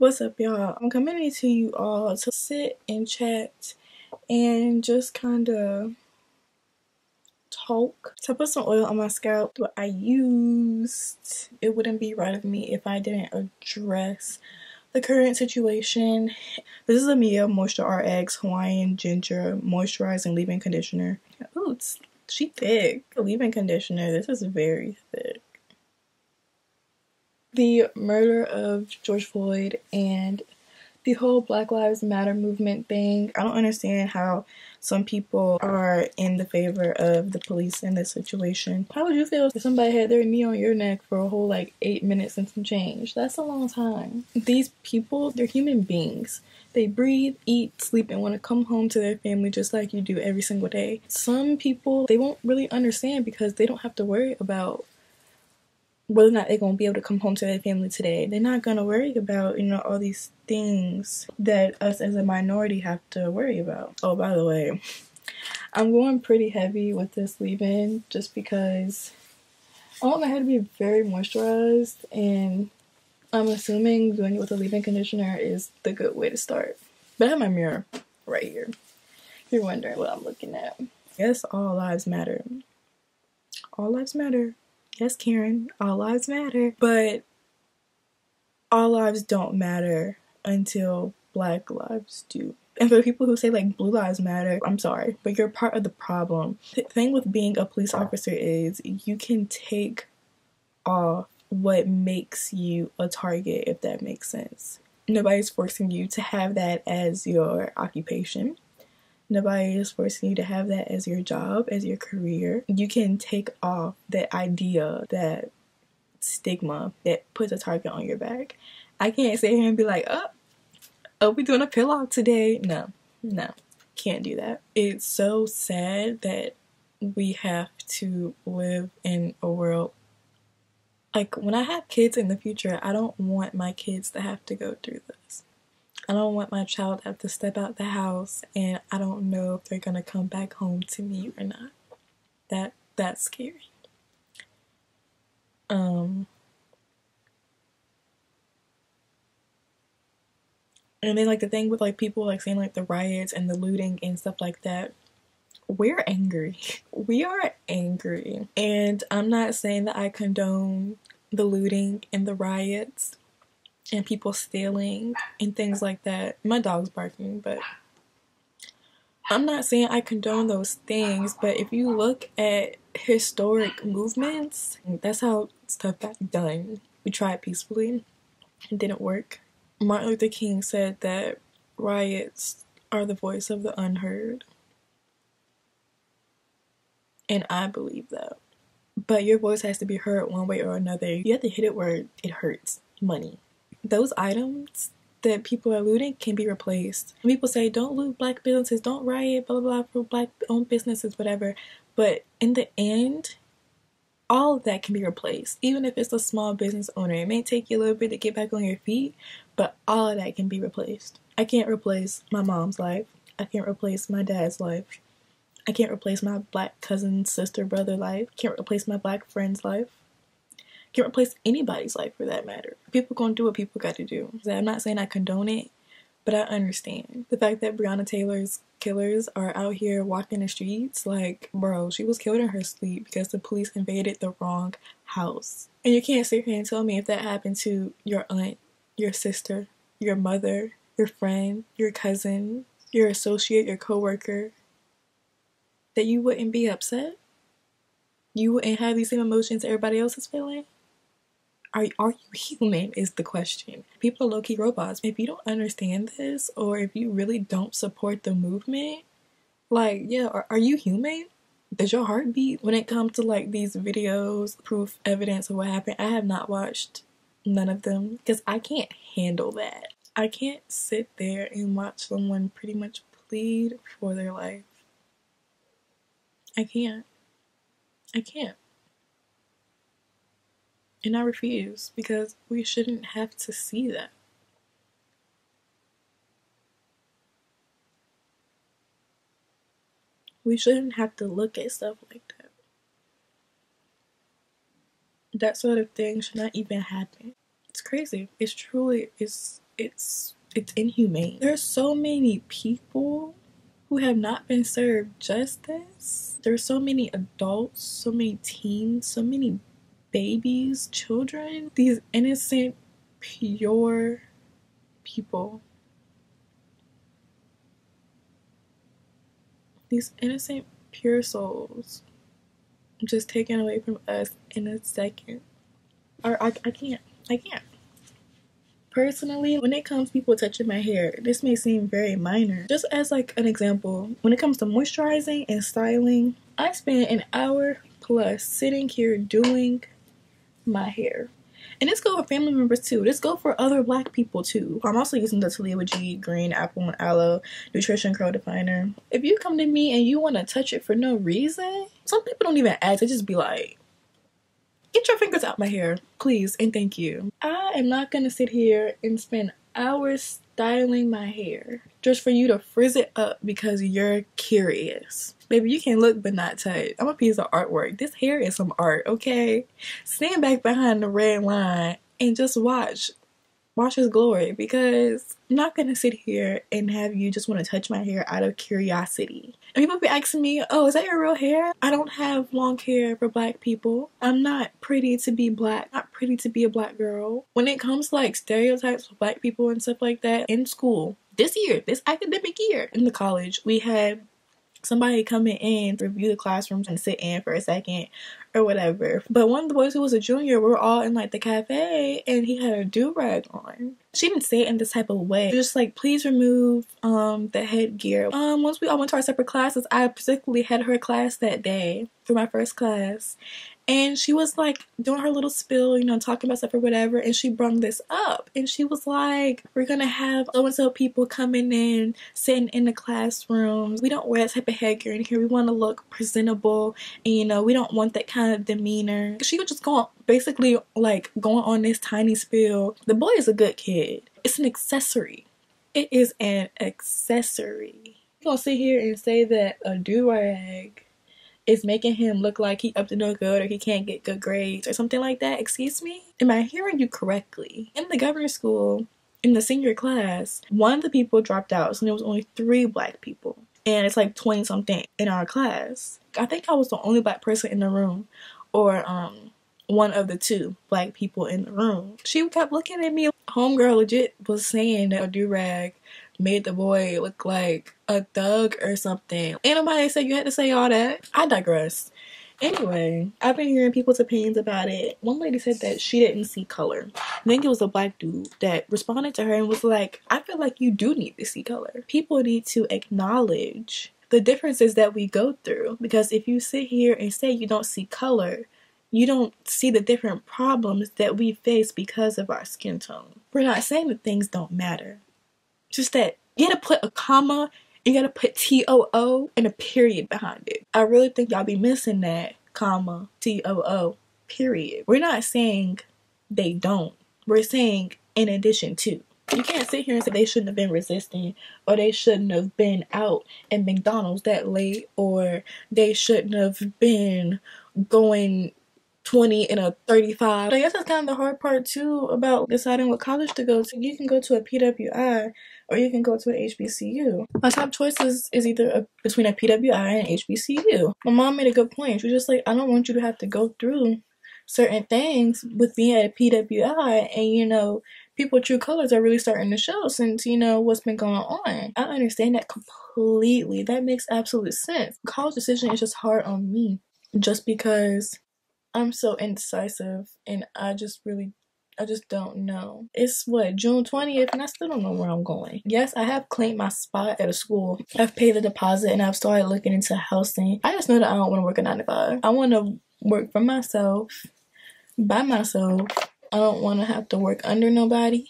What's up, y'all? I'm coming to you all to sit and chat and just kind of talk. To put some oil on my scalp, what I used, it wouldn't be right of me if I didn't address the current situation. This is a Mia Moisture RX Hawaiian Ginger Moisturizing Leave-In Conditioner. Ooh, she thick. Leave-in conditioner, this is very thick. The murder of George Floyd and the whole Black Lives Matter movement thing, I don't understand how some people are in the favor of the police in this situation. How would you feel if somebody had their knee on your neck for a whole 8 minutes and some change? That's a long time. These people, they're human beings. They breathe, eat, sleep, and want to come home to their family just like you do every single day. Some people, they won't really understand because they don't have to worry about whether or not they're going to be able to come home to their family today. They're not going to worry about, all these things that us as a minority have to worry about. Oh, by the way, I'm going pretty heavy with this leave-in just because I want my hair to be very moisturized, and I'm assuming doing it with a leave-in conditioner is the good way to start. But I have my mirror right here. If you're wondering what I'm looking at. Yes, all lives matter. All lives matter. Yes, Karen, all lives matter. But all lives don't matter until Black lives do. And for the people who say blue lives matter, I'm sorry, but you're part of the problem. The thing with being a police officer is you can take off what makes you a target, if that makes sense. Nobody's forcing you to have that as your occupation. Nobody is forcing you to have that as your job, as your career. You can take off that idea, that stigma that puts a target on your back. I can't sit here and be like, oh, we doing a peel-off today. No, can't do that. It's so sad that we have to live in a world. When I have kids in the future, I don't want my kids to have to go through this. I don't want my child to have to step out the house and I don't know if they're gonna come back home to me or not. That's scary. And then the thing with people saying the riots and the looting and stuff like that, we're angry. We are angry. And I'm not saying that I condone the looting and the riots and people stealing and things like that. My dog's barking, but I'm not saying I condone those things. But if you look at historic movements, that's how stuff got done. We tried peacefully. It didn't work. Martin Luther King said that riots are the voice of the unheard. And I believe that. But your voice has to be heard one way or another. You have to hit it where it hurts. Money. Those items that people are looting can be replaced. And people say, don't loot Black businesses, don't riot, blah, blah, blah, for Black-owned businesses, whatever. But in the end, all of that can be replaced. Even if it's a small business owner. It may take you a little bit to get back on your feet, but all of that can be replaced. I can't replace my mom's life. I can't replace my dad's life. I can't replace my Black cousin, sister, brother life. I can't replace my Black friend's life. Can't replace anybody's life for that matter. People gonna do what people got to do. I'm not saying I condone it, but I understand. The fact that Breonna Taylor's killers are out here walking the streets, bro, she was killed in her sleep because the police invaded the wrong house. And you can't sit here and tell me if that happened to your aunt, your sister, your mother, your friend, your cousin, your associate, your coworker, that you wouldn't be upset? You wouldn't have these same emotions everybody else is feeling? Are you human is the question. People are low-key robots. If you don't understand this, or if you really don't support the movement, are you human? Does your heart beat when it comes to these videos, proof, evidence of what happened? I have not watched none of them because I can't handle that. I can't sit there and watch someone pretty much plead for their life. I can't. And I refuse because we shouldn't have to see that. We shouldn't have to look at stuff like that. That sort of thing should not even happen. It's crazy. It's it's inhumane. There's so many people who have not been served justice. There's so many adults, so many teens, so many babies, children, these innocent, pure people. These innocent, pure souls just taken away from us in a second. I can't. Personally, when it comes to people touching my hair, this may seem very minor. Just as like an example, when it comes to moisturizing and styling, I spend an hour plus sitting here doing my hair. And this go for family members too. This go for other black people too. I'm also using the Taliwa G Green Apple and Aloe Nutrition Curl Definer. If you come to me and you want to touch it for no reason, some people don't even ask. They just be like, get your fingers out my hair, please, and thank you. I am not gonna sit here and spend hours styling my hair just for you to frizz it up because you're curious. Baby, you can look but not touch. I'm a piece of artwork. This hair is some art, okay? Stand back behind the red line and just watch his glory, because I'm not gonna sit here and have you just want to touch my hair out of curiosity. And people be asking me, oh, is that your real hair? I don't have long hair for black people. I'm not pretty to be black, not pretty to be a black girl. When it comes to like stereotypes of black people and stuff like that, in school, this academic year in the college, we had somebody coming in to review the classrooms and sit in for a second or whatever. But one of the boys who was a junior, we were all in like the cafe and he had a do-rag on. She didn't say it in this type of way. She was just like, please remove the headgear. Once we all went to our separate classes, I particularly had her class that day for my first class. And she was like doing her little spill, you know, talking about stuff or whatever. And she brung this up. And she was like, we're going to have so-and-so people coming in, sitting in the classrooms. We don't wear that type of headgear in here. We want to look presentable. And, you know, we don't want that kind of demeanor. She was just going, basically like going on this tiny spill. The boy is a good kid. It's an accessory. It is an accessory. You're going to sit here and say that a do-rag is making him look like he up to no good or he can't get good grades or something like that? Excuse me? Am I hearing you correctly? In the governor's school, in the senior class, one of the people dropped out, so there was only 3 black people. And it's like 20 something in our class. I think I was the only black person in the room, or one of the 2 black people in the room. She kept looking at me. Homegirl legit was saying that a do-rag made the boy look like a thug or something. Ain't nobody said you had to say all that. I digress. Anyway, I've been hearing people's opinions about it. One lady said that she didn't see color. I think it was a black dude that responded to her and was like, I feel like you do need to see color. People need to acknowledge the differences that we go through. Because if you sit here and say you don't see color, you don't see the different problems that we face because of our skin tone. We're not saying that things don't matter. Just that you gotta put a comma, you gotta put TOO and a period behind it. I really think y'all be missing that comma, TOO, period. We're not saying they don't. We're saying in addition to. You can't sit here and say they shouldn't have been resisting, or they shouldn't have been out at McDonald's that late, or they shouldn't have been going 20 and a 35. I guess that's kind of the hard part too about deciding what college to go to. You can go to a PWI or you can go to an HBCU. My top choices is either between a PWI and HBCU. My mom made a good point. She was just like, I don't want you to have to go through certain things with being at a PWI, and you know, people's true colors are really starting to show since, you know, what's been going on. I understand that completely. That makes absolute sense. College decision is just hard on me just because I'm so indecisive and I just don't know. It's what, June 20th, and I still don't know where I'm going. Yes, I have claimed my spot at a school. I've paid the deposit and I've started looking into housing. I just know that I don't want to work a 9 to 5. I want to work for myself, by myself. I don't want to have to work under nobody.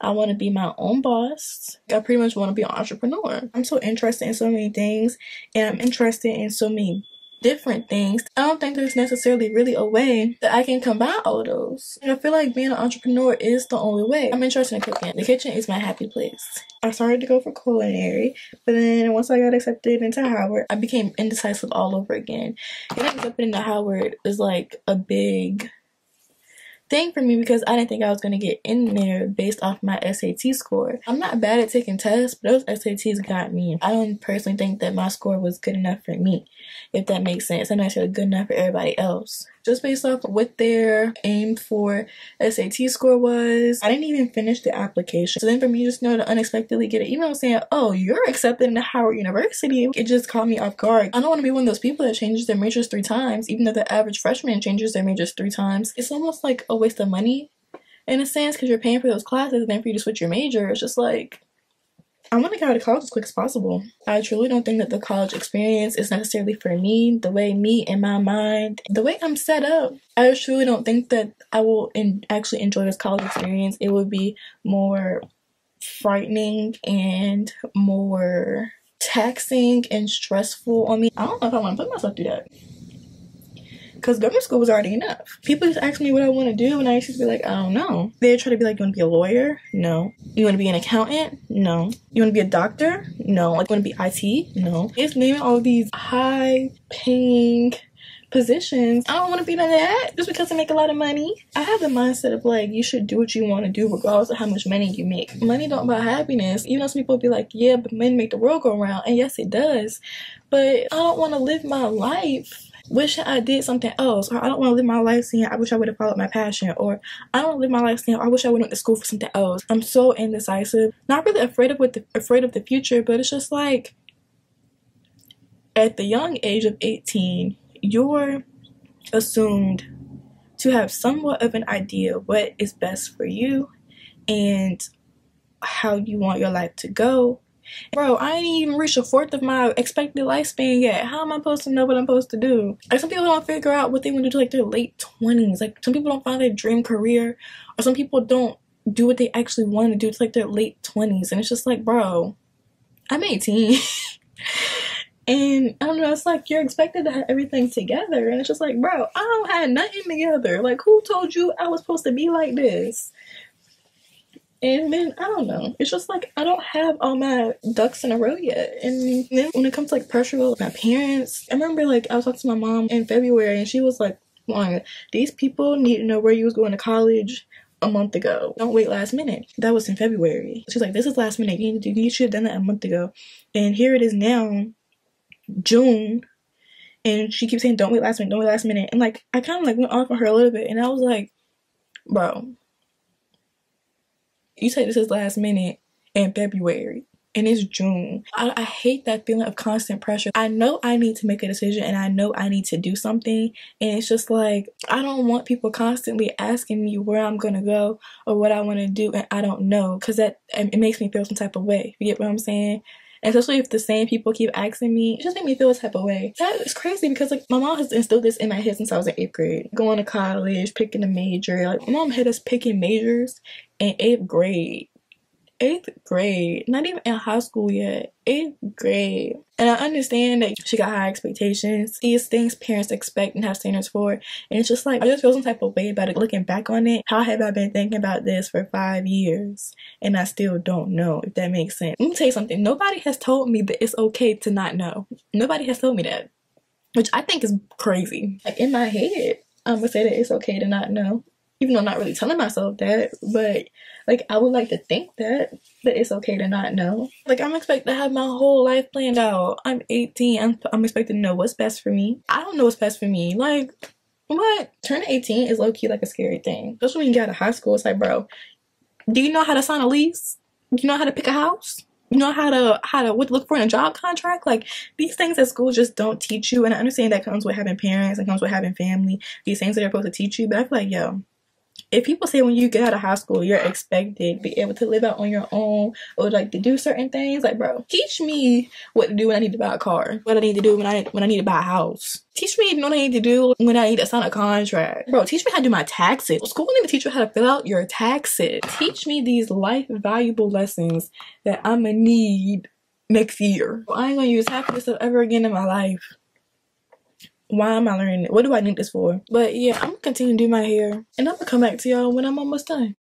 I want to be my own boss. I pretty much want to be an entrepreneur. I'm so interested in so many things, and I'm interested in so many different things. I don't think there's necessarily really a way that I can combine all of those. And I feel like being an entrepreneur is the only way. I'm interested in cooking. The kitchen is my happy place. I started to go for culinary, but then once I got accepted into Howard, I became indecisive all over again. Getting accepted into Howard is like a big thing for me because I didn't think I was going to get in there based off my SAT score. I'm not bad at taking tests, but those SATs got me. I don't personally think that my score was good enough for me, if that makes sense. I'm not sure good enough for everybody else. Just based off of what their aim for SAT score was, I didn't even finish the application. So then for me just to unexpectedly get an email saying, oh, you're accepted into Howard University, it just caught me off guard. I don't want to be one of those people that changes their majors 3 times, even though the average freshman changes their majors 3 times. It's almost like a waste of money in a sense because you're paying for those classes and then for you to switch your major, it's just like, I want to get out of college as quick as possible. I truly don't think that the college experience is necessarily for me, the way me in my mind, the way I'm set up. I truly don't think that I will actually enjoy this college experience. It would be more frightening and more taxing and stressful on me. I don't know if I want to put myself through that. Because government school was already enough. People just ask me what I want to do, and I used to be like, I don't know. They try to be like, you want to be a lawyer? No. You want to be an accountant? No. You want to be a doctor? No. Like, you want to be IT? No. It's naming all these high-paying positions. I don't want to be none of that just because I make a lot of money. I have the mindset of like, you should do what you want to do regardless of how much money you make. Money don't buy happiness. Even though some people be like, yeah, but money make the world go around. And yes, it does. But I don't want to live my life wishing I did something else, or I don't want to live my life saying I wish I would have followed my passion, or I don't want to live my life saying I wish I would have went to school for something else. I'm so indecisive. Not really afraid of the future, but it's just like at the young age of 18, you're assumed to have somewhat of an idea what is best for you and how you want your life to go. Bro, I ain't even reached a fourth of my expected lifespan yet. How am I supposed to know what I'm supposed to do? Like, some people don't figure out what they want to do like their late 20s. Like, some people don't find their dream career, or some people don't do what they actually want to do to like their late 20s. And it's just like, bro, I'm 18. And I don't know, it's like you're expected to have everything together. And it's just like, bro, I don't have nothing together. Like, who told you I was supposed to be like this? And then, I don't know, it's just like, I don't have all my ducks in a row yet. And then when it comes to like pressure with my parents, I remember like I was talking to my mom in February and she was like, well, these people need to know where you was going to college a month ago. Don't wait last minute. That was in February. She's like, this is last minute. You should have done that a month ago. And here it is now, June. And she keeps saying, don't wait last minute, don't wait last minute. And like, I kind of like went off on her a little bit. And I was like, bro, you say this is last minute in February and it's June. I hate that feeling of constant pressure. I know I need to make a decision and I know I need to do something. And it's just like, I don't want people constantly asking me where I'm going to go or what I want to do. And I don't know, because it makes me feel some type of way. You get what I'm saying? And especially if the same people keep asking me, it just makes me feel a type of way. That is crazy because like my mom has instilled this in my head since I was in 8th grade. Going to college, picking a major. Like my mom had us picking majors in 8th grade. 8th grade. Not even in high school yet. 8th grade. And I understand that she got high expectations. These things parents expect and have standards for. And it's just like, I just feel some type of way about it. Looking back on it, how have I been thinking about this for 5 years? And I still don't know, if that makes sense. Let me tell you something. Nobody has told me that it's okay to not know. Nobody has told me that. Which I think is crazy. Like in my head, I'm gonna say that it's okay to not know. Even though I'm not really telling myself that, but like I would like to think that it's okay to not know. Like I'm expected to have my whole life planned out. I'm 18. I'm expected to know what's best for me. I don't know what's best for me. Like what? Turning 18 is low key like a scary thing. Especially when you get out of high school. It's like, bro, do you know how to sign a lease? Do you know how to pick a house? You know how to what to look for in a job contract? Like these things at school just don't teach you. And I understand that comes with having parents and comes with having family. These things that are supposed to teach you. But I feel like, yo, if people say when you get out of high school, you're expected to be able to live out on your own or like to do certain things, like, bro, teach me what to do when I need to buy a car, what I need to do when I need to buy a house. Teach me what I need to do when I need to sign a contract. Bro, teach me how to do my taxes. School need to teach you how to fill out your taxes. Teach me these life valuable lessons that I'm gonna need next year. I ain't gonna use half of this stuff ever again in my life. Why am I learning it? What do I need this for? But yeah, I'm gonna continue to do my hair and I'm gonna come back to y'all when I'm almost done.